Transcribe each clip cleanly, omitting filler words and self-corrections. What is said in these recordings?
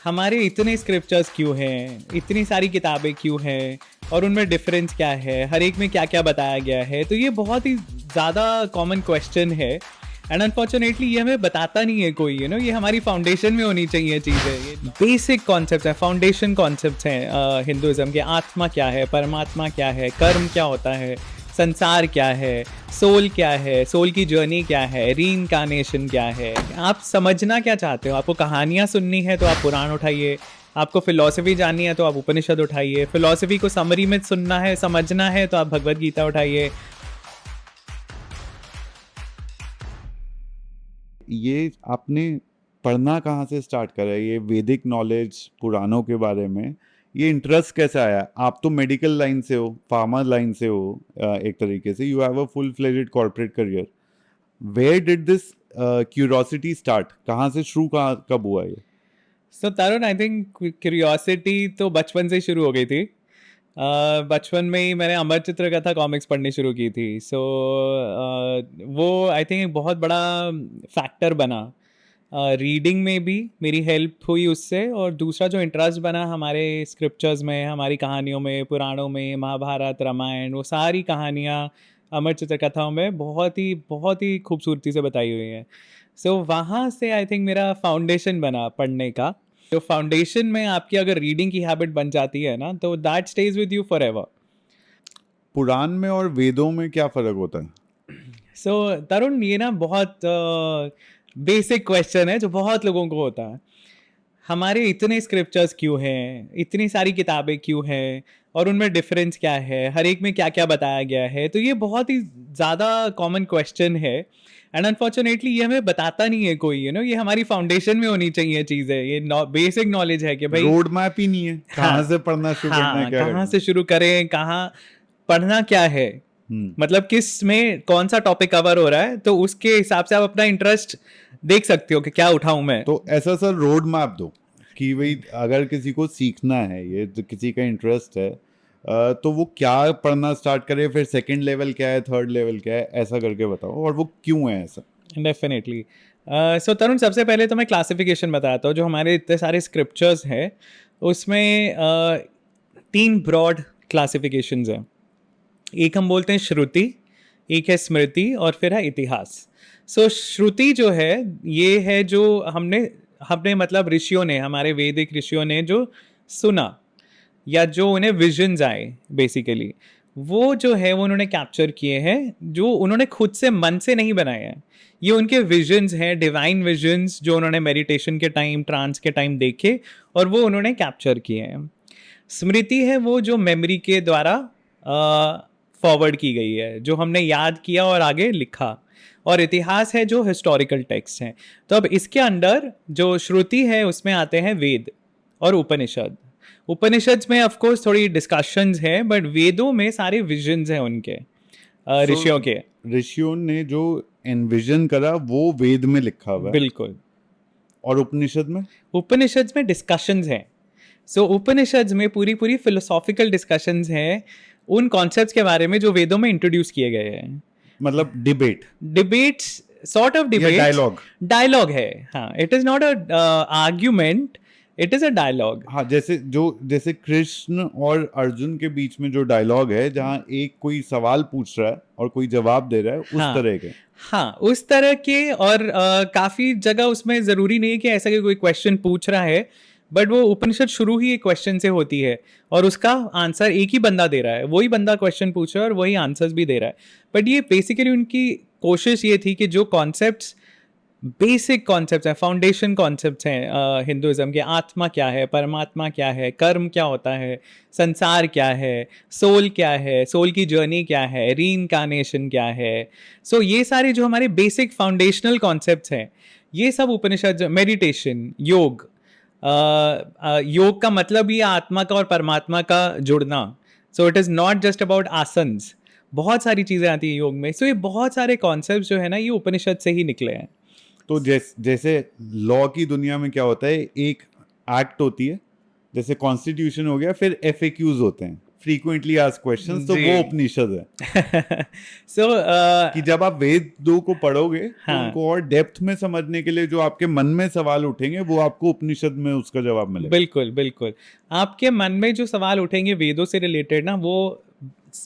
हमारे इतने स्क्रिप्चर्स क्यों हैं, इतनी सारी किताबें क्यों हैं, और उनमें डिफरेंस क्या है, हर एक में क्या क्या बताया गया है। तो ये बहुत ही ज़्यादा कॉमन क्वेश्चन है एंड अनफॉर्चुनेटली ये हमें बताता नहीं है कोई। ये हमारी फाउंडेशन में होनी चाहिए चीज़ें। ये बेसिक कॉन्सेप्ट है, फाउंडेशन कॉन्सेप्ट हैं हिंदुज़म के। आत्मा क्या है, परमात्मा क्या है, कर्म क्या होता है, संसार क्या है, सोल क्या है, सोल की जर्नी क्या है, रीइंकार्नेशन क्या है। आप समझना क्या चाहते हो? आपको कहानियाँ सुननी है तो आप पुराण उठाइए, आपको फिलॉसफी जाननी है तो आप उपनिषद उठाइए, फिलॉसफी को समरी में सुनना है, समझना है तो आप भगवद गीता उठाइए। ये आपने पढ़ना कहाँ से स्टार्ट करा है, ये वैदिक नॉलेज पुराणों के बारे में? ये इंटरेस्ट कैसे आया? आप तो मेडिकल लाइन से हो, फार्मा लाइन से हो, एक तरीके से you have a full fledged corporate career. Where did this curiosity start? कहाँ से शुरू, कहाँ कब हुआ ये? सो तरुण, आई थिंक क्यूरियोसिटी तो बचपन से ही शुरू हो गई थी। बचपन में ही मैंने अमर चित्रकथा कॉमिक्स पढ़नी शुरू की थी। वो आई थिंक एक बहुत बड़ा फैक्टर बना। रीडिंग में भी मेरी हेल्प हुई उससे, और दूसरा जो इंटरेस्ट बना हमारे स्क्रिप्चर्स में, हमारी कहानियों में, पुराणों में, महाभारत, रामायण, वो सारी कहानियाँ अमर चित्रकथाओं में बहुत ही खूबसूरती से बताई हुई हैं। वहाँ से आई थिंक मेरा फाउंडेशन बना पढ़ने का। तो फाउंडेशन में आपकी अगर रीडिंग की हैबिट बन जाती है ना, तो that stage with you forever. Puran में और वेदों में क्या फर्क होता है? तरुण, ये ना बहुत बेसिक क्वेश्चन है जो बहुत लोगों को होता है। हमारे इतने स्क्रिप्चर्स क्यों हैं, इतनी सारी किताबें क्यों हैं, और उनमें डिफरेंस क्या है, हर एक में क्या क्या बताया गया है। तो ये बहुत ही ज़्यादा कॉमन क्वेश्चन है एंड अनफॉर्चुनेटली ये हमें बताता नहीं है कोई। ये हमारी फाउंडेशन में होनी चाहिए चीज़ें। ये बेसिक नॉलेज है कि भाई रोड मैप ही नहीं है, हाँ, कहाँ से पढ़ना शुरू करना है, हाँ, क्या कहाँ करना है। से शुरू करें, कहाँ पढ़ना क्या है, हम्म। मतलब किस में कौन सा टॉपिक कवर हो रहा है, तो उसके हिसाब से आप अपना इंटरेस्ट देख सकते हो कि क्या उठाऊं मैं। तो ऐसा सर रोड मैप दो कि भाई अगर किसी को सीखना है, ये तो किसी का इंटरेस्ट है, तो वो क्या पढ़ना स्टार्ट करे, फिर सेकंड लेवल क्या है, थर्ड लेवल क्या है, ऐसा करके बताओ, और वो क्यों है ऐसा? डेफिनेटली। तरुण, सबसे पहले तो मैं क्लासिफिकेशन बताता हूँ। जो हमारे इतने सारे स्क्रिप्चर्स हैं उसमें तीन ब्रॉड क्लासिफिकेशंस हैं। एक हम बोलते हैं श्रुति, एक है स्मृति, और फिर है इतिहास। श्रुति जो है, ये है जो हमने हमने मतलब ऋषियों ने, हमारे वैदिक ऋषियों ने जो सुना, या जो उन्हें विजन्स आए बेसिकली, वो जो है वो उन्होंने कैप्चर किए हैं, जो उन्होंने खुद से मन से नहीं बनाए हैं। ये उनके विजन्स हैं, डिवाइन विजन्स, जो उन्होंने मेडिटेशन के टाइम, ट्रांस के टाइम देखे, और वो उन्होंने कैप्चर किए हैं। स्मृति है वो जो मेमोरी के द्वारा फॉरवर्ड की गई है, जो हमने याद किया और आगे लिखा। और इतिहास है जो हिस्टोरिकल टेक्स्ट हैं। तो अब इसके अंडर जो श्रुति है उसमें आते हैं वेद और उपनिषद। उपनिषद में ऑफ कोर्स थोड़ी डिस्कशंस है, बट वेदों में सारे विजन्स हैं उनके, सो ऋषियों के। ऋषियों ने जो एनविजन करा वो वेद में लिखा हुआ है, बिल्कुल। और उपनिषद में? उपनिषद में डिस्कशंस हैं। उपनिषद में पूरी पूरी फिलोसॉफिकल डिस्कशंस हैं उन कॉन्सेप्ट्स के बारे में जो वेदों में इंट्रोड्यूस किए गए हैं। मतलब डिबेट डिबेट्स, सॉर्ट ऑफ या डिबेट्स। डायलॉग? डायलॉग है, हाँ। It is not a argument, it is a dialogue. हाँ, जैसे कृष्ण और अर्जुन के बीच में जो डायलॉग है, जहाँ एक कोई सवाल पूछ रहा है और कोई जवाब दे रहा है, उस हाँ, तरह के। हाँ, उस तरह के। और काफी जगह उसमें जरूरी नहीं है कि ऐसा कि कोई क्वेश्चन पूछ रहा है, बट वो उपनिषद शुरू ही एक क्वेश्चन से होती है, और उसका आंसर एक ही बंदा दे रहा है। वही बंदा क्वेश्चन पूछ रहा है और वही आंसर्स भी दे रहा है। बट ये बेसिकली उनकी कोशिश ये थी कि जो कॉन्सेप्ट्स, बेसिक कॉन्सेप्ट्स हैं, फाउंडेशन कॉन्सेप्ट्स हैं हिंदुज़म के, आत्मा क्या है, परमात्मा क्या है, कर्म क्या होता है, संसार क्या है, सोल क्या है, सोल की जर्नी क्या है, रीइंकार्नेशन क्या है। ये सारे जो हमारे बेसिक फाउंडेशनल कॉन्सेप्ट्स हैं, ये सब उपनिषद। मेडिटेशन, योग, योग का मतलब ही आत्मा का और परमात्मा का जुड़ना। It is not just about asanas, बहुत सारी चीज़ें आती हैं योग में। ये बहुत सारे कॉन्सेप्ट्स जो है ना, ये उपनिषद से ही निकले हैं। तो जैसे लॉ की दुनिया में क्या होता है, एक एक्ट होती है, जैसे कॉन्स्टिट्यूशन हो गया, फिर एफएक्यूज होते हैं, फ्रीक्वेंटली आस्क्ड क्वेश्चंस, तो जी। वो उपनिषद है। सो कि जब आप वेद दो को पढ़ोगे तो हाँ, उनको और डेप्थ में समझने के लिए जो आपके मन में सवाल उठेंगे वो आपको उपनिषद में उसका जवाब मिलेगा। बिल्कुल बिल्कुल। आपके मन में जो सवाल उठेंगे वेदों से रिलेटेड ना, वो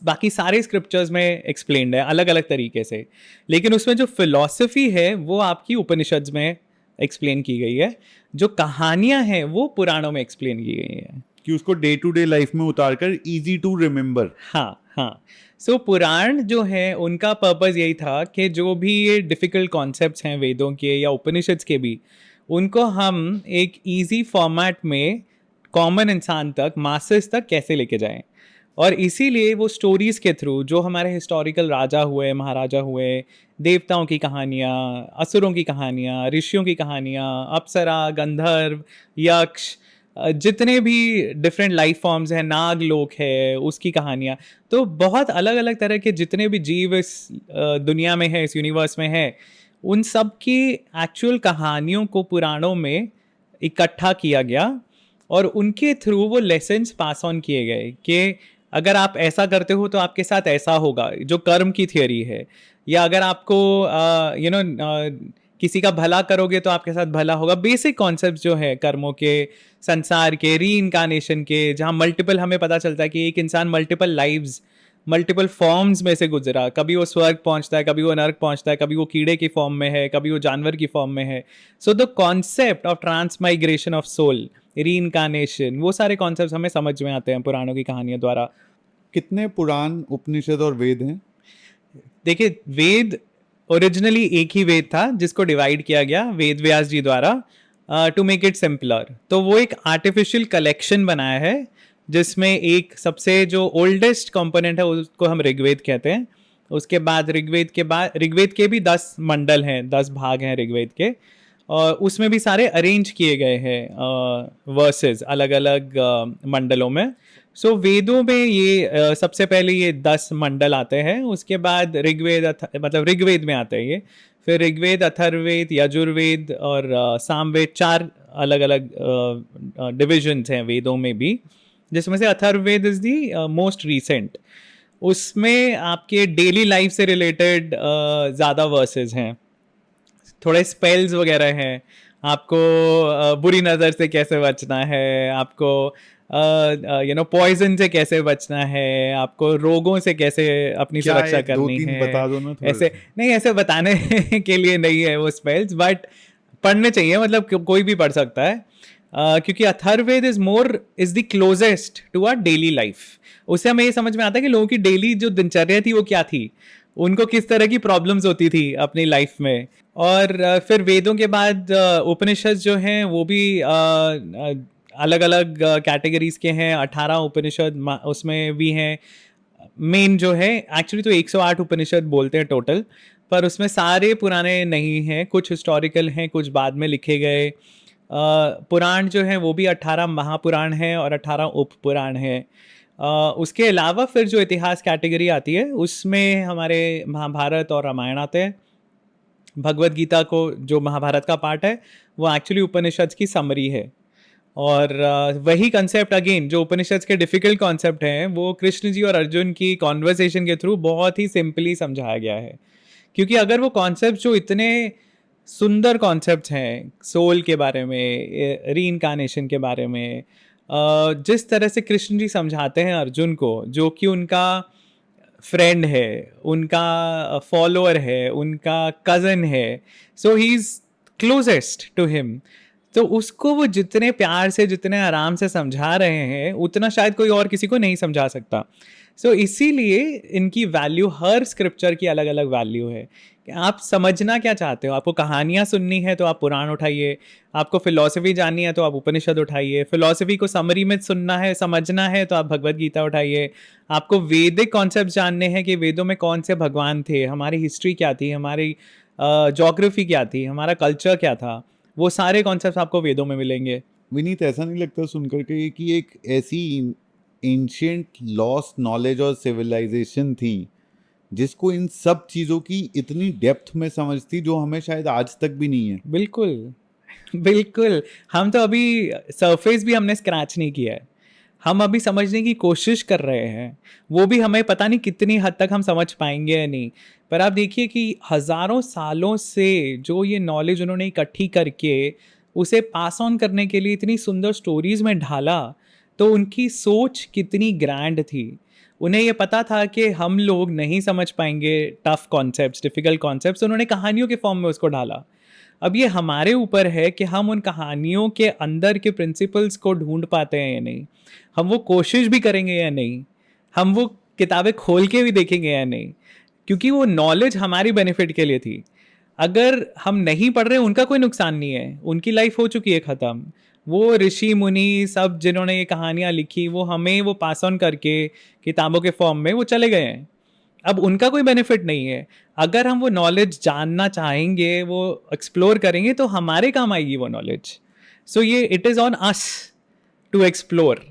बाकी सारे स्क्रिप्चर्स में एक्सप्लेन्ड है अलग अलग तरीके से, लेकिन उसमें जो फिलॉसफी है वो आपकी उपनिषद्स में एक्सप्लेन की गई है। जो कहानियां हैं वो पुराणों में एक्सप्लेन की गई हैं। कि उसको डे टू डे लाइफ में उतारकर इजी टू रिमेम्बर। हाँ हाँ। सो पुराण जो है उनका पर्पस यही था कि जो भी ये डिफ़िकल्ट कॉन्सेप्ट्स हैं वेदों के या उपनिषद्स के भी, उनको हम एक इजी फॉर्मेट में कॉमन इंसान तक, मासेस तक कैसे लेके जाएं। और इसीलिए वो स्टोरीज के थ्रू जो हमारे हिस्टोरिकल राजा हुए, महाराजा हुए, देवताओं की कहानियाँ, असुरों की कहानियाँ, ऋषियों की कहानियाँ, अप्सरा, गंधर्व, यक्ष, जितने भी डिफरेंट लाइफ फॉर्म्स हैं, नाग लोक है, उसकी कहानियाँ, तो बहुत अलग अलग तरह के जितने भी जीव इस दुनिया में है, इस यूनिवर्स में है, उन सब की एक्चुअल कहानियों को पुराणों में इकट्ठा किया गया। और उनके थ्रू वो लेसन्स पास ऑन किए गए कि अगर आप ऐसा करते हो तो आपके साथ ऐसा होगा, जो कर्म की थियोरी है। या अगर आपको किसी का भला करोगे तो आपके साथ भला होगा। बेसिक कॉन्सेप्ट जो है कर्मों के, संसार के, री इनकारनेशन के, जहाँ मल्टीपल, हमें पता चलता है कि एक इंसान मल्टीपल लाइव्स, मल्टीपल फॉर्म्स में से गुजरा। कभी वो स्वर्ग पहुंचता है, कभी वो नर्क पहुंचता है, कभी वो कीड़े की फॉर्म में है, कभी वो जानवर की फॉर्म में है। So the concept of transmigration of soul, reincarnation, वो सारे कॉन्सेप्ट हमें समझ में आते हैं पुराणों की कहानियों द्वारा। कितने पुराण, उपनिषद और वेद हैं? देखिए, वेद ओरिजिनली एक ही वेद था जिसको डिवाइड किया गया वेद व्यास जी द्वारा, टू मेक इट सिंपलर। तो वो एक आर्टिफिशियल कलेक्शन बनाया है जिसमें एक सबसे जो ओल्डेस्ट कंपोनेंट है उसको हम ऋग्वेद कहते हैं। उसके बाद ऋग्वेद के भी 10 मंडल हैं, 10 भाग हैं ऋग्वेद के, और उसमें भी सारे अरेंज किए गए हैं वर्सेस अलग अलग मंडलों में। सो वेदों में ये सबसे पहले ये 10 मंडल आते हैं, उसके बाद ऋग्वेद मतलब ऋग्वेद में आते हैं ये, फिर ऋग्वेद, अथर्ववेद, यजुर्वेद और सामवेद, 4 अलग अलग डिविजन्स हैं वेदों में भी, जिसमें से Atharvaveda is the most recent. उसमें आपके डेली लाइफ से रिलेटेड ज़्यादा वर्सेस हैं, थोड़े स्पेल्स वगैरह हैं, आपको बुरी नज़र से कैसे बचना है, आपको पॉइजन से कैसे बचना है, आपको रोगों से कैसे अपनी क्या सुरक्षा एक दो करनी तीन है। बता दो ना थोड़े ऐसे से। नहीं, ऐसे बताने के लिए नहीं है वो स्पेल्स, बट पढ़ने चाहिए, मतलब कोई भी पढ़ सकता है। क्योंकि Atharvaveda is the closest to our daily life. उससे हमें ये समझ में आता है कि लोगों की डेली जो दिनचर्या थी वो क्या थी, उनको किस तरह की प्रॉब्लम्स होती थी अपनी लाइफ में। और फिर वेदों के बाद उपनिषद जो हैं वो भी अलग अलग कैटेगरीज के हैं। 18 उपनिषद उसमें भी हैं। मेन जो है, एक्चुअली तो 108 उपनिषद बोलते हैं टोटल, पर उसमें सारे पुराने नहीं हैं, कुछ हिस्टोरिकल हैं, कुछ बाद में लिखे गए। पुराण जो है वो भी 18 महापुराण हैं और 18 उप पुराण हैं। उसके अलावा फिर जो इतिहास कैटेगरी आती है उसमें हमारे महाभारत और रामायण आते हैं। भगवत गीता को, जो महाभारत का पार्ट है, वो एक्चुअली उपनिषद की समरी है। और वही कंसेप्ट अगेन, जो उपनिषद के डिफिकल्ट कॉन्सेप्ट हैं, वो कृष्ण जी और अर्जुन की कॉन्वर्सेशन के थ्रू बहुत ही सिंपली समझाया गया है। क्योंकि अगर वो कॉन्सेप्ट जो इतने सुंदर कॉन्सेप्ट्स हैं, सोल के बारे में, री इनकारनेशन के बारे में, जिस तरह से कृष्ण जी समझाते हैं अर्जुन को, जो कि उनका फ्रेंड है, उनका फॉलोअर है, उनका कज़न है, so he is closest to him, तो उसको वो जितने प्यार से, जितने आराम से समझा रहे हैं, उतना शायद कोई और किसी को नहीं समझा सकता। सो इसीलिए इनकी वैल्यू, हर स्क्रिप्चर की अलग अलग वैल्यू है। कि आप समझना क्या चाहते हो, आपको कहानियाँ सुननी है तो आप पुराण उठाइए, आपको फिलॉसफी जाननी है तो आप उपनिषद उठाइए, फिलॉसफी को समरी में सुनना है, समझना है तो आप भगवत गीता उठाइए, आपको वैदिक कॉन्सेप्ट जानने हैं कि वेदों में कौन से भगवान थे, हमारी हिस्ट्री क्या थी, हमारी जोग्राफी क्या थी, हमारा कल्चर क्या था, वो सारे कॉन्सेप्ट्स आपको वेदों में मिलेंगे। विनीत, ऐसा नहीं लगता सुनकर के कि एक ऐसी एंशियंट लॉस्ट नॉलेज और सिविलाइजेशन थी जिसको इन सब चीज़ों की इतनी डेप्थ में समझ थी जो हमें शायद आज तक भी नहीं है? बिल्कुल बिल्कुल, हम तो अभी सरफेस भी हमने स्क्रैच नहीं किया है। हम अभी समझने की कोशिश कर रहे हैं, वो भी हमें पता नहीं कितनी हद तक हम समझ पाएंगे या नहीं। पर आप देखिए कि हज़ारों सालों से जो ये नॉलेज उन्होंने इकट्ठी करके उसे पास ऑन करने के लिए इतनी सुंदर स्टोरीज़ में ढाला, तो उनकी सोच कितनी ग्रैंड थी। उन्हें ये पता था कि हम लोग नहीं समझ पाएंगे टफ कॉन्सेप्ट्स, डिफ़िकल्ट कॉन्सेप्ट्स, उन्होंने कहानियों के फॉर्म में उसको ढाला। अब ये हमारे ऊपर है कि हम उन कहानियों के अंदर के प्रिंसिपल्स को ढूंढ पाते हैं या नहीं, हम वो कोशिश भी करेंगे या नहीं, हम वो किताबें खोल के भी देखेंगे या नहीं, क्योंकि वो नॉलेज हमारी बेनिफिट के लिए थी। अगर हम नहीं पढ़ रहे, उनका कोई नुकसान नहीं है, उनकी लाइफ हो चुकी है ख़त्म। वो ऋषि मुनि सब जिन्होंने ये कहानियाँ लिखी, वो हमें वो पास ऑन करके किताबों के फॉर्म में वो चले गए हैं। अब उनका कोई बेनिफिट नहीं है। अगर हम वो नॉलेज जानना चाहेंगे, वो एक्सप्लोर करेंगे, तो हमारे काम आएगी वो नॉलेज। सो ये it is on us to explore.